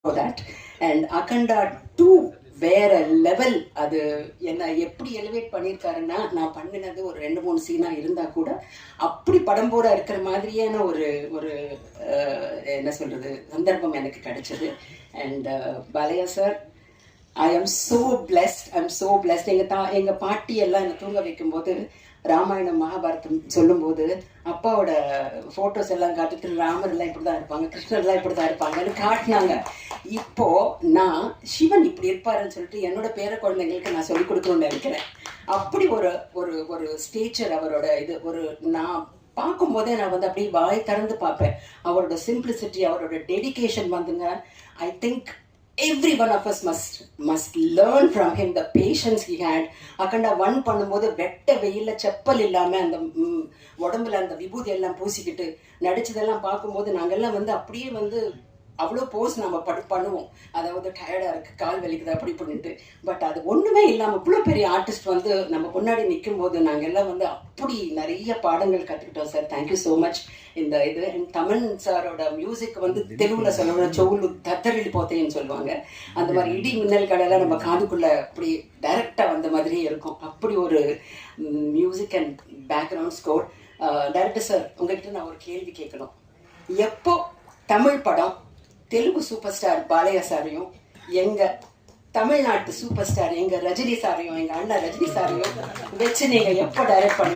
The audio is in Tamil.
that. And Akhanda 2 வேற லெவல். அது என்ன எப்படி எலிவேட் பண்ணியிருக்காருன்னா, நான் பண்ணினது ஒரு 2-3 சீனா இருந்தா கூட அப்படி படம் போட இருக்கிற மாதிரியான ஒரு ஒரு என்ன சொல்றது சந்தர்ப்பம் எனக்கு கிடைச்சது. And Balayya sir, I am so blessed. எங்கள் பாட்டி எல்லாம் என்னை தூங்க வைக்கும்போது ராமாயணம் மகாபாரதம் சொல்லும்போது அப்பாவோட ஃபோட்டோஸ் எல்லாம் காட்டுட்டு ராமர் எல்லாம் இப்படி தான் இருப்பாங்க, கிருஷ்ணர்லாம் இப்படி தான் இருப்பாங்கன்னு காட்டினாங்க. இப்போ நான் சிவன் இப்படி இருப்பாருன்னு சொல்லிட்டு என்னோட பேர குழந்தைங்களுக்கு நான் சொல்லிக் கொடுக்கணும்னு நினைக்கிறேன். அப்படி ஒரு ஒரு ஒரு ஸ்டேச்சர் அவரோட இது. ஒரு நான் பார்க்கும்போதே நான் வந்து அப்படியே வாய் திறந்து பார்ப்பேன். அவரோட சிம்பிளிசிட்டி, அவரோட டெடிகேஷன் வந்துங்க. I think every one of us must learn from him the patience he had. Akhanda 1 பண்ணும்போது வெட்ட வெயில்ல செப்பல் இல்லாம அந்த உடம்புல அந்த விபூதி எல்லாம் பூசிக்கிட்டு நடிச்சதெல்லாம் பார்க்கும்போது நாங்கெல்லாம் வந்து அப்படியே வந்து அவ்வளோ போஸ் நம்ம பண்ணுவோம். அதாவது டயர்டாக இருக்குது, கால் வலிக்குது அப்படி பண்ணிட்டு. பட் அது ஒன்றுமே இல்லாமல் இவ்வளோ பெரிய ஆர்டிஸ்ட் வந்து நம்ம முன்னாடி நிற்கும் போது நாங்கள் எல்லாம் வந்து அப்படி நிறைய பாடங்கள் கற்றுக்கிட்டோம் சார். Thank you so much. இந்த இது தமிழ் சாரோட மியூசிக் வந்து தெலுங்குல சொல்லணும் சோulu தத்தரில் போத்தேன்னு சொல்லுவாங்க. அந்த மாதிரி இடி மின்னல் கடலாம் நம்ம காதுக்குள்ளே அப்படி டைரக்டாக வந்த மாதிரியே இருக்கும். அப்படி ஒரு music and background score. Director sir, உங்ககிட்ட நான் ஒரு கேள்வி கேட்கணும். எப்போ தமிழ் படம் தெலுங்கு சூப்பர் ஸ்டார் பாலையா சாரையும் எங்க தமிழ்நாட்டு சூப்பர் ஸ்டார் எங்க ரஜினி சாரையும் எங்க அண்ணா ரஜினி சாரையும் வச்சு நீங்க எப்போ டைரக்ட் பண்ணி